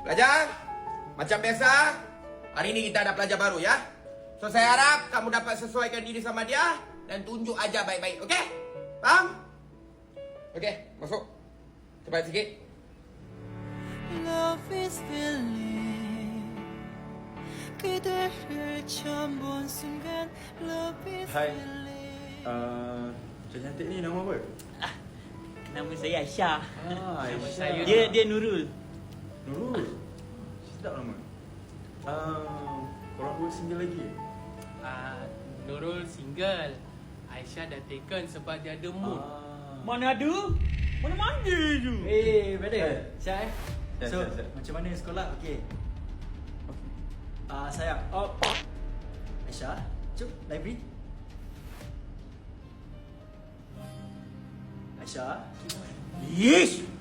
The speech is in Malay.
Belajar. Macam biasa. Hari ini kita ada pelajar baru ya. So saya harap kamu dapat sesuaikan diri sama dia dan tunjuk aja baik-baik, okey? Faham? Okey, masuk. Cepat sikit. Love is feeling 그대를 처음 본 순간 Love is Hai. feeling Cik cantik ni nama apa? Nama saya Aisyah. Aisyah. Dia Nurul. Nurul. Sedap nama. Korang dua single lagi? Nurul single. Aisyah dah taken sebab dia ada mood. Mana ada? Mana manja tu? Brother, Syah So, Syah. macam mana sekolah? Okey. Sayang. Aisyah, jom library. Aisyah. Ish!